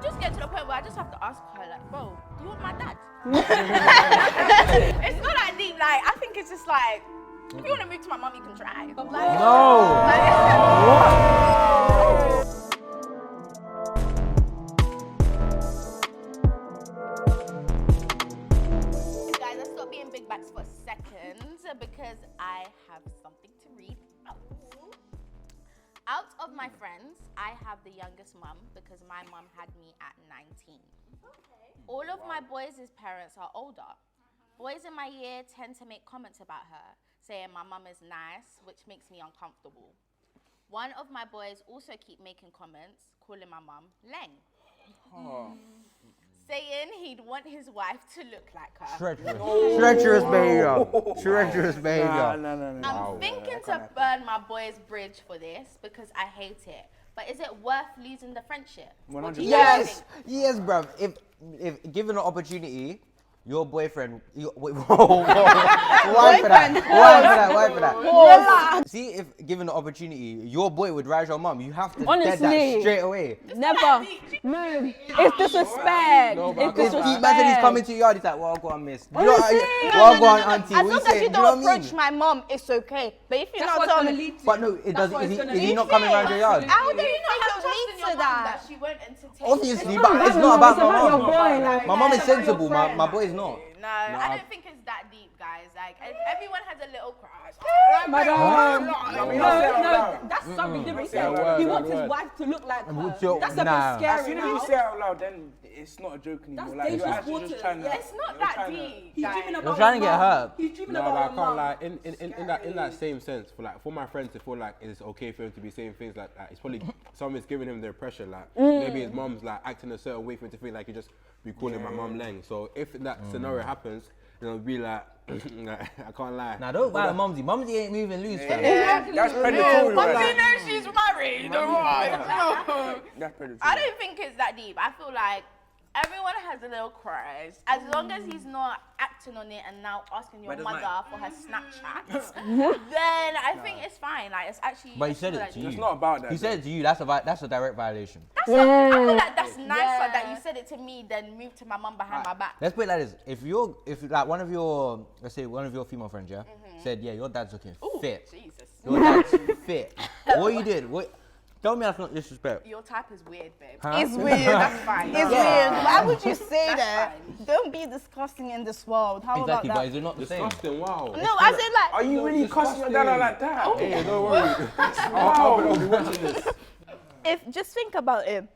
will just get to the point where I just have to ask her, like, bro, do you want my dad? It's not that deep. Like, I think it's just like, if you want to move to my mum, you can try. Like, No. Guys, let's stop being big bags for a second because I have something to read out. Out of my friends, I have the youngest mum because my mum had me at 19. All of my boys' parents are older. Boys in my year tend to make comments about her, saying my mum is nice, which makes me uncomfortable. One of my boys also keep making comments, calling my mum Leng. Saying he'd want his wife to look like her. Treacherous behavior. Treacherous behavior. No. I'm thinking to burn my boy's bridge for this because I hate it. But is it worth losing the friendship? 100%. Yes, yes, bruv. If given an opportunity, your boyfriend. Why for that? See, if given the opportunity, your boy would rise your mum. You have to dead that straight away. Never. No. It's disrespect. It's disrespect. Imagine he's coming to your yard. He's like, well, go on, miss. Well, go on, auntie. As long as you don't approach my mom, it's okay. But if you're not telling me, but no, it doesn't. Is he not coming around your yard? how do you not lead to that? She won't entertain. Obviously, but it's not about my mom. My mom is sensible. My boy is not. No, I don't think it's that deep, guys. Like, everyone has a little crush. No, that's something different. He wants his wife to look like her. That's a bit scary. As soon as you say it out loud, then it's not a joke anymore. Like, you're actually just trying to. It's not that deep. He's dreaming about You're trying to get hurt. He's dreaming No, but about I her can't mom. lie. In that same sense, for my friends to feel like it's okay for him to be saying things like that, it's probably someone's giving him the pressure. Like maybe his mom's like acting a certain way for him to feel like he just be calling my mom Leng. So if that scenario happens, then it'll be like, I can't lie. Nah, don't buy Mumsy. Mumsy ain't moving loose, fam. That's predatory. Mumsy knows she's married. That's predatory. I don't think it's that deep. I feel like everyone has a little crush. As long as he's not acting on it and now asking your mother for her Snapchat, then I think it's fine. Like, it's actually. But he said it to you. It's not about that. He said it to you. That's a direct violation. I feel like that's nicer that you said it to me than move to my mum behind my back. Let's put it like this: if like one of your, let's say one of your female friends, yeah, said, yeah, your dad's looking fit. Jesus. Your dad's fit. What you did? Tell me that's not disrespect. Your type is weird, babe. Huh? It's weird. That's fine. It's weird. Why would you say that? Don't be disgusting in this world. How Exactly, about but that? is it not the same? Disgusting, wow. No, I said like. Are you really cussing your dad out like that? Hey, don't worry. I'll be watching this. Just think about it.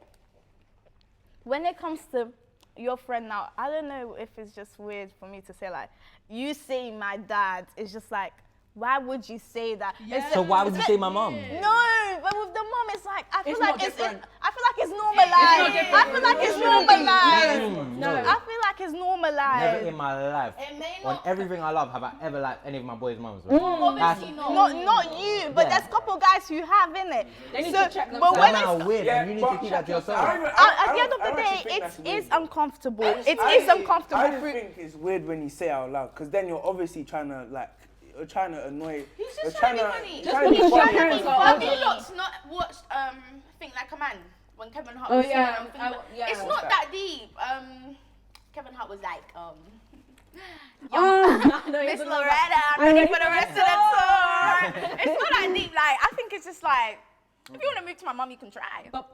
When it comes to your friend now, I don't know if it's just weird for me to say like, you saying my dad is just like, why would you say that? Yeah. So why would you say my mom? No, but with the mom, it's like I feel It's like not it's different. I feel like it's normalized. different. I feel like it's normalized. No. I feel like it's normalized. Never in my life, It may on not. everything I love, have I ever liked any of my boys' mums. Obviously not. Not you, but there's a couple guys who have, innit? They need to check but themselves. when That's it's not weird, and you need to keep that to yourself. at the end of the day, it is uncomfortable. It is uncomfortable. I don't think it's weird when you say it out loud, because then you're obviously trying to like, you're trying to annoy. He's you're just trying to be funny. trying to be funny. Have you lot's not watched Think Like a Man when Kevin Hart was yeah. saying, it's What's not that? that deep. Kevin Hart was like, Miss Loretta, I'm ready for the rest of the tour. It's not that deep. Like, I think it's just like, if you want to move to my mum, you can try. That's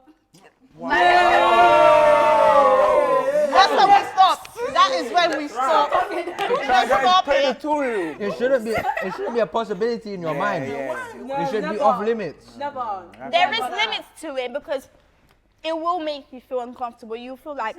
when we stop. That is when we stop. Stop it. Predatory. It shouldn't be a possibility in your mind. Yeah. It should be off limits. Never. There is limits to it because it will make you feel uncomfortable. You feel like,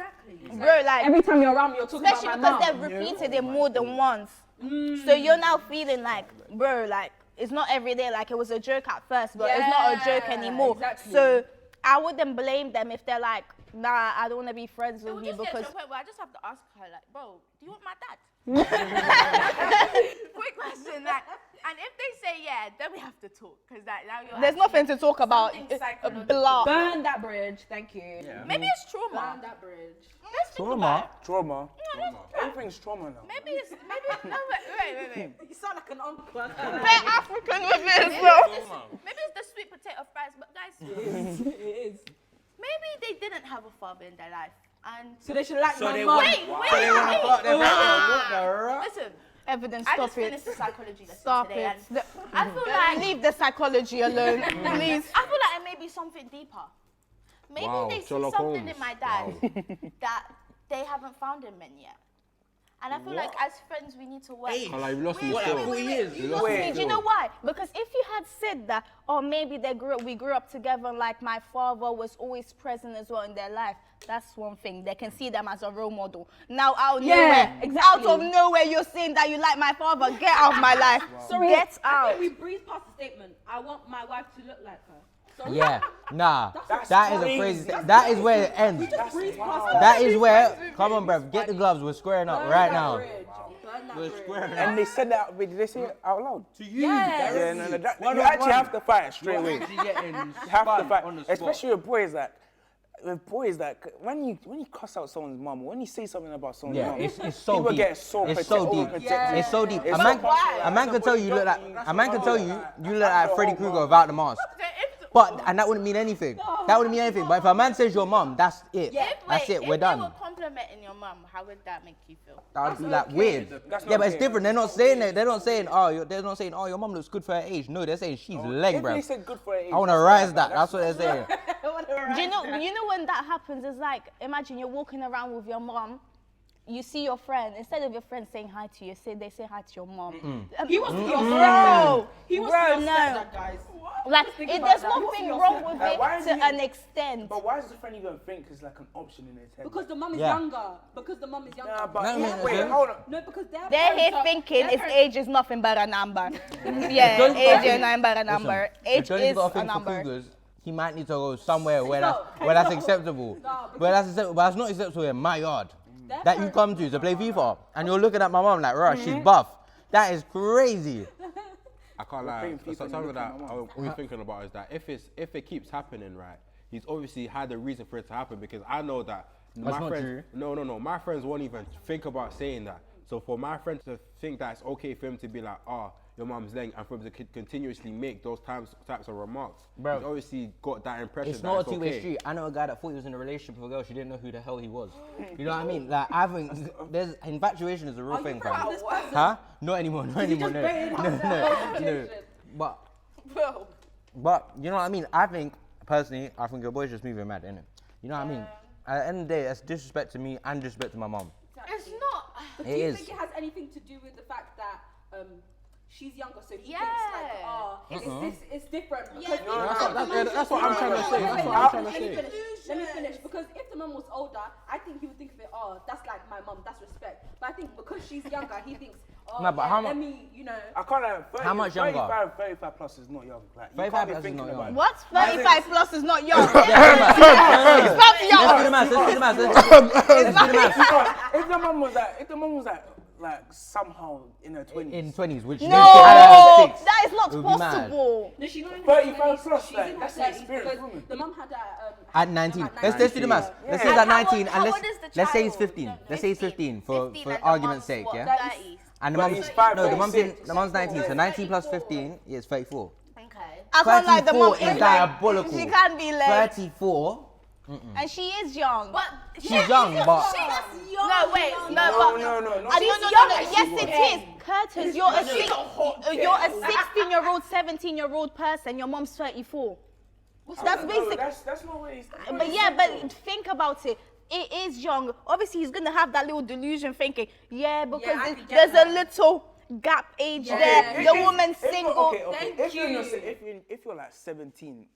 bro, like, Every time you're around me, you're talking about especially my because mom. they've repeated it more than once. So you're now feeling like, bro, like, it's not every day. Like, it was a joke at first, but it's not a joke anymore. Exactly. So I wouldn't blame them if they're like, nah, I don't want to be friends with It will you just get because. to a point where I just have to ask her, like, bro, do you want my dad? Quick question, like, and if they say yeah, then we have to talk, because like, now you're There's nothing to talk about. something psychological. Blah. Burn that bridge. Thank you. Yeah. Maybe it's trauma. Burn that bridge. Let's think about it. Trauma. Everything's trauma now. Maybe no, wait. You sound like an uncle. They're African with it as well. Maybe it's the sweet potato fries, but guys, It is. maybe they didn't have a father in their life, and So they should like So my they mum. want- wait. What the Listen, Evidence, I stop just finished it. the psychology lesson Stop today, it. and I feel like Leave the psychology alone, please. I feel like it may be something deeper. Maybe Wow, they see Sherlock something Holmes. in my dad that they haven't found in men yet. And I feel like as friends we need to work. Oh, like, you lost me Wait, still. wait, wait, wait. You lost me Do you still. know why? Because if you had said that, or maybe we grew up together, and like my father was always present as well in their life, that's one thing. They can see them as a role model. Now out of nowhere, exactly. out of nowhere, you're saying that you like my father. Get out of my life. Sorry, Get I out. think we breezed past the statement. I want my wife to look like her. Sorry. Yeah, nah, That's that is a crazy. crazy thing. That is where it ends. That's Breeze wild. past That is where, come on, bruv, get the gloves. We're squaring up right now. Burn that We're bridge. squaring up. And they said that, did they say it out loud? To you. Yes. Yeah, no, you actually have to fight straight away. You have to fight, especially with boys that when you cuss out someone's mum, when you say something about someone's Yeah, mum, it's so people deep. get so It's so deep. overprotective. It's so deep. It's A man, so wild. a man can tell you look like a man can tell you look like Freddy Krueger mom. without the mask. So if, But and that wouldn't mean anything. That wouldn't mean anything. But if a man says your mum, that's it. That's it. We're If they were done. complimenting your mum, how would that make you feel? That would be like weird. That's Yeah, not but it's okay. different. They're not saying it. They're not saying oh your mum looks good for her age. No, they're saying she's Leng, If bro. they said good for her age, I want to that's rise fine, that. but That's what they're saying. Do you know when that happens? It's like, imagine you're walking around with your mom. You see your friend, instead of your friend saying hi to you, they say hi to your mom. He wants to be your No. stepdad. He wants to be your No. stepdad, guys. Like, Think there's about that. nothing wrong with Why is it to he- an extent. But why does the friend even think it's like an option in his head? Because the mum is Yeah. younger. Because the mum is younger. Nah, but No, wait, no, hold on. No, because They're parents here are- thinking their its parents- age is nothing but a number. Yeah, Don't age think- is nothing but a number. Age Johnny's is got a a thing for number. cougars. He might need to go somewhere where No, that's no. acceptable. No, Where that's acceptable, but that's not acceptable in my yard. Their That you parents- come to play FIFA, and you're looking at my mom like, "Ruh, she's buff." That is crazy. I can't lie. paying people Something and that looking at my we're thinking about is that if it keeps happening, right? He's obviously had a reason for it to happen because I know that That's my not friends. true. No. My friends won't even think about saying that. So for my friend to think that it's okay for him to be like, your mom's Leng, and for him to continuously make those types of remarks, Bro, he's obviously got that impression. It's that not a it's two-way okay. street. I know a guy that thought he was in a relationship with a girl. She didn't know who the hell he was. You know what I mean? Like, I think there's infatuation is a real Are you thing, proud fam. of this person? Huh? Not anymore. Not anymore. just No. baited No. him No. out. No. But Bro. But you know what I mean? I think personally, I think your boy's just moving mad, innit? You know what I mean? At the end of the day, that's disrespect to me and disrespect to my mom. It's not. But It do you is. think it has anything to do with the fact that she's younger, so he Yeah. thinks like, it's different? Because That's what I'm trying to say. That's what I'm trying to say. Let me finish. Because if the mum was older, I think he would think of it, that's like my mum, that's respect. But I think because she's younger, he thinks, No, but how let mu- me, I can't have 30, How much younger? 35 plus is not young. Like, you 35 can't be plus is thinking not about young. it. What? 35 plus is not young. It's not young. Let's do the math. Let's do the math. Because if the mum was like somehow in her 20s. In 20s, which No, makes it that is not It would be mad. possible. No, she's not in 35 her 20s, plus, she's like, in her that's an 30s experienced because woman. the mum had At 19. at Let's do the math. Let's say Yeah. he's at How old- 19 how and old is the let's say he's child? 15. Let's say he's 15 for 15 and the argument's mum's sake, what, yeah? 30s? And the But mum's he's 5, no, the mum's 36. 19, so 19 plus 15 is 34. Okay. I can't lie, the mom 34 is is diabolical. She can't be late. 34. And she is young. But She's young, but no, wait, no, but No. No. young. Yes, it is. Curtis, you're a 16-year-old, 17-year-old person. Your mom's 34. That's basic. That's not what he's. But yeah, but think about it. It is young. Obviously, he's gonna have that little delusion, thinking, yeah, because I can get there's that. a little gap age Yeah. there. The woman's single. Okay. Thank If you're, you. if you're like 17,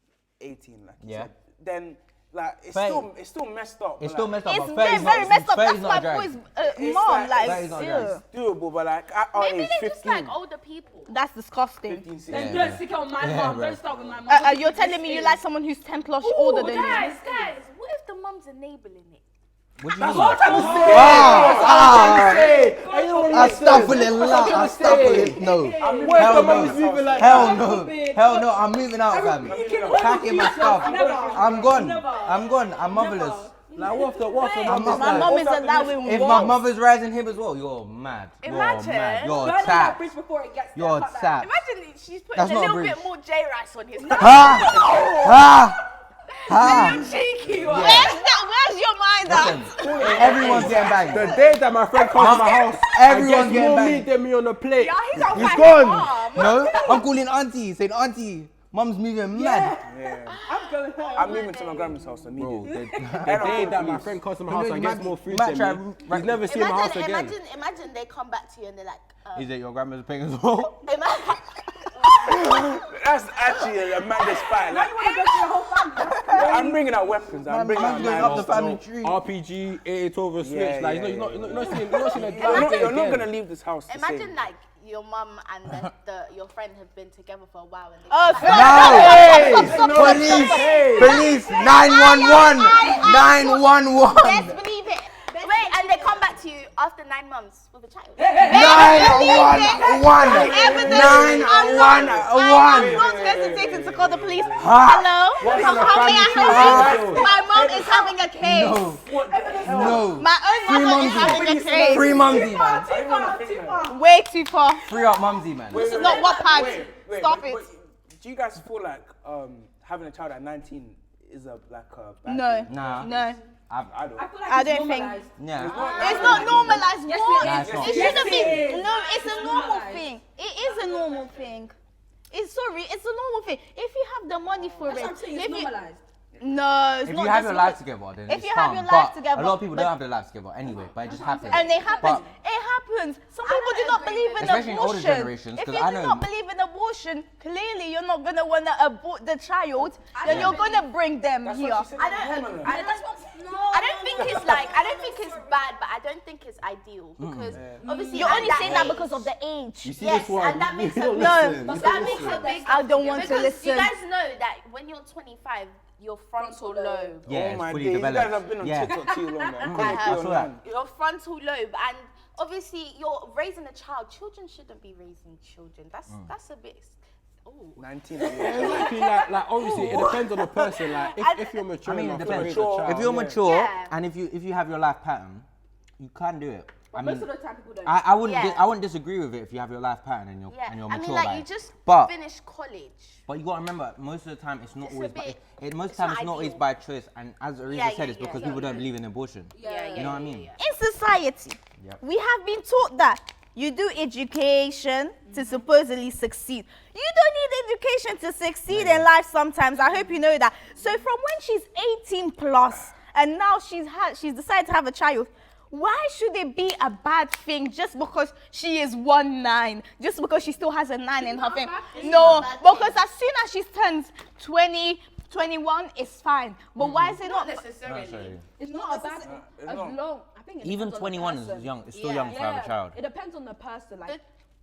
18, like you Yeah. said, then like it's 30. still messed up. it's but, still like, messed up. It's but 30 very, very messed up. 30 That's is my not a drag. boy's It's mom. like- Like, that is not ew. drag. doable, but like at our maybe age, they 15, just like older people. That's disgusting. 15, 16. Then Yeah, don't stick it on my Yeah, mum. bro. Don't start with my mum. You're telling me you like someone who's 10 plus older than you? Guys, what if the mum's enabling it? What do you mean? Astaghfirullah. No. Hell no. Hell no. Hell no. I'm moving out, fam. Packing my stuff. I'm gone. I'm motherless. Like what the I'm My not mom mad. is allowing If what? my mother's rising him as well, you're mad. You're Imagine. mad. You're Burn that tapped. bridge before it gets there. You're Cut that. tapped. Imagine she's putting That's a not a little bridge. bit more J rice on his. Ah! Ah! Cheeky one. Where's your mind at? Everyone's getting banged. The day that my friend comes to my house, Everyone's and getting gets more banged. meat than me on the plate. He's on He's fire. gone. No, I'm calling auntie, saying auntie, mum's moving mad. I'm going home. I'm moving to my grandma's house Bro, immediately. the day that my friend comes to my house and gets more food Matt than me, he's never seen my house again. Imagine they come back to you and they're like, Is it your grandma's paying as well? That's actually a madness fight. Like, You want to go to your whole family? I'm bringing out weapons. I'm bringing out Man's going up the knives. family tree. RPG, 8812 Switch. Yeah, Like, yeah, you're not seeing a You're not gonna leave this house. the imagine same. like your mum and your friend have been together for a while and they Oh, come back. stop. Police! 911! 911! Yes, believe it. Wait, and they come back to you after 9 months with a child. 911! I'm 911! not hesitating to call the police. Hello? How may I help you? My mom is having a case. No. My own mother is having a case. Free mumsy, man. Way too far. Free up mumsy, man. This is not what pad. Stop it. Do you guys feel like having a child at 19 is a bad No. thing? Nah. No. I don't. I feel like I it's don't think- normalized. Yeah. It's not normalized. Yes, What? it is. Nah, It it's shouldn't be. Yes, it is. No, it's a normal normalized. thing. It is a normal thing. It's a normal thing. If you have the money for That's it, what I'm saying. It's if you- normalized. no, it's If not. you have just your life because- together, then if it's you have fine. your life But together, a lot of people but- don't have their lives together anyway, but it just happens. And it happens. But It happens. Some people do not believe in Especially in older abortion. generations, If 'cause you I do know- not believe in abortion, clearly you're not gonna wanna abort the child. Then you're gonna bring them here. I don't think it's bad, but I don't think it's ideal because obviously You're at only that saying that age- because of the age. You see Yes, this one? and that makes You a don't No. listen. that makes a big. I don't want to because listen. you guys know that when you're 25, your frontal lobe, yeah, Oh it's my fully days, you guys developed. have been on Yeah. TikTok too long, man. I saw that. your frontal lobe, and obviously you're raising a child. Children shouldn't be raising children. That's a bit. Oh. 19. Exactly, like obviously it depends on the person. Like if you're mature I mean, it enough to depends. raise a child, If you're yeah. mature Yeah. and if you have your life pattern, you can do it. I Most mean, of the time, people don't. I wouldn't Yeah. I wouldn't disagree with it if you have your life pattern and you're Yeah, and you're I mature. mean, like about you it. just But finished college. But you gotta remember, most of the time it's not It's a always. bit- Most it's time not it's not always ideal. by choice, and as Arisa Yeah, said, yeah, it's because yeah. people don't believe in abortion. Yeah, You know what I mean? In society, Yep. we have been taught that you do education to supposedly succeed. You don't need education to succeed in life sometimes. I hope you know that. So from when she's 18 plus and now she's decided to have a child, why should it be a bad thing just because she is 1'9", just because she still has a 9 in her thing? No, because as soon as she turns 20, 21, it's fine. But why is it not? necessarily. It's not a bad thing. As long, I think it Even depends on the 21 is person. young. It's still Yeah. young to have a child. It depends on the person. Like,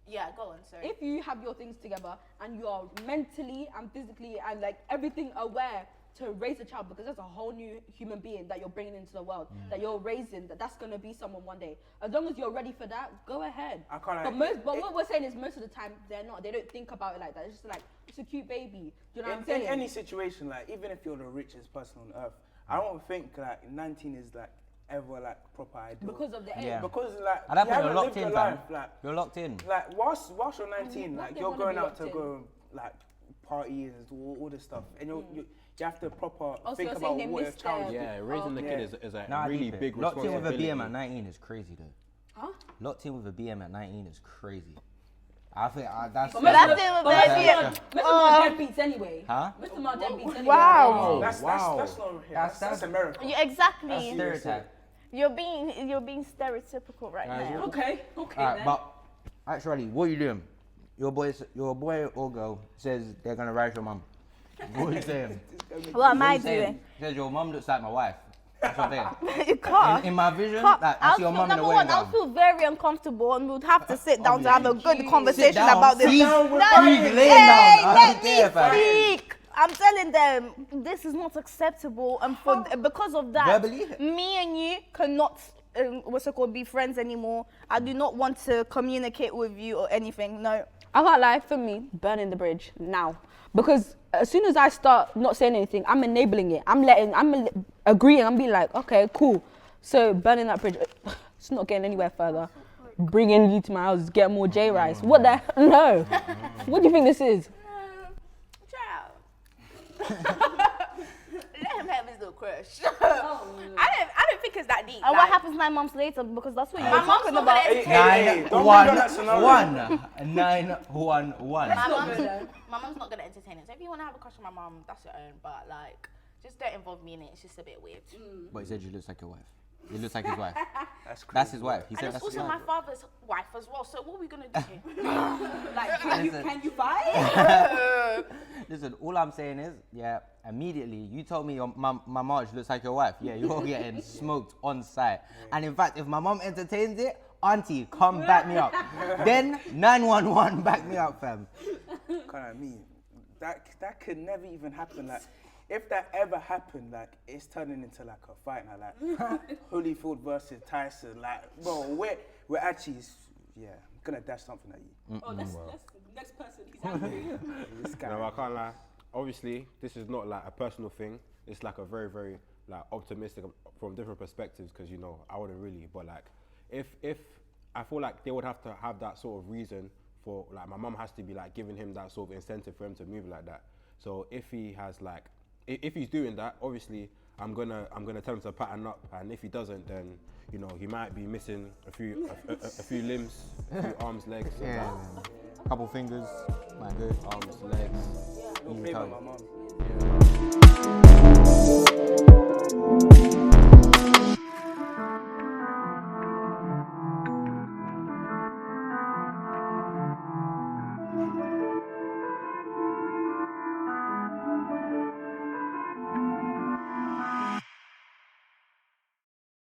Yeah, go on. Sorry. if you have your things together and you are mentally and physically and like everything aware to raise a child, because that's a whole new human being that you're bringing into the world, that you're raising, that's gonna be someone one day. As long as you're ready for that, go ahead. I can't, But what we're saying is most of the time they're not. They don't think about it like that. It's just like it's a cute baby. Do you know what I'm In saying? any situation, like even if you're the richest person on earth, I don't think like 19 is like ever like proper ideal. because of the age. Yeah. Because like At that you point, you're haven't locked lived in, your fam. life, like You're locked in. like whilst you're 19, What like they you're wanna going be out to locked in? go like party and do all this stuff, and you have to proper Also, think you're about saying they what your missed child. their- Yeah, raising the Yeah. kid is a Nah, really deep it. big Locked in with a responsibility. BM at 19 is crazy though. Huh? Locked in with a BM at 19 is crazy. I think that's. But That's most it of with them baby. are deadbeats anyway. Huh? Most of them are deadbeats anyway. Wow. That's not here. That's America. You, exactly. Stereotype. You're being stereotypical right now. Okay. Alright, Then. but actually, what are you doing? Your boy or girl says they're gonna rise your mum. What are you saying? What am I What are you saying? doing? Says your mum looks like my wife. That's what I'm saying. You can't. In my vision, Can't- like, I see your mum in the number wedding one, I'll gown. feel very uncomfortable and we'd have to sit down to have a good conversation Sit down. about this. Please, No, please lay hey, down. I let don't me care, fam. speak. I'm telling them this is not acceptable, and because of that, Verbally? me and you cannot be friends anymore. I do not want to communicate with you or anything. No. I can't lie, for me, burning the bridge now. Because as soon as I start not saying anything, I'm enabling it. I'm agreeing. I'm being like, okay, cool. So burning that bridge, it's not getting anywhere further. Bringing you to my house, get more J rice. What the? No. What do you think this is? Child. Let him me. And what happens 9 months later? Because that's what you're My mom's talking not about. gonna entertain. 911. My mom's not gonna entertain it. So if you wanna have a crush on my mom, that's your own. But like, just don't involve me in it. It's just a bit weird. But he said you look like your wife. He looks like his wife. That's crazy. That's his wife. He And said it's that's his also wife. my father's wife as well. So what are we gonna do here? Can you fight? Listen, all I'm saying is, yeah, immediately you told me my Marge looks like your wife. Yeah, you're getting smoked on site. And in fact, if my mom entertains it, auntie, come back me up. Then 911, back me up, fam. I mean, that could never even happen. Like, if that ever happened, like, it's turning into like a fight now, like Holyfield versus Tyson. Like, bro, we're actually, yeah, I'm gonna dash something at you. Oh, that's next person. He's angry. This guy. No, I can't lie. Obviously, this is not like a personal thing. It's like a very, very like optimistic from different perspectives. Because you know, I wouldn't really. But like, if I feel like they would have to have that sort of reason for like my mum has to be like giving him that sort of incentive for him to move like that. So if he has like, if he's doing that, obviously I'm gonna tell him to pattern up. And if he doesn't, then you know he might be missing a few limbs, a few arms, legs. Yeah, couple fingers, my good. Arms, legs. Don't play with my mom. Yeah.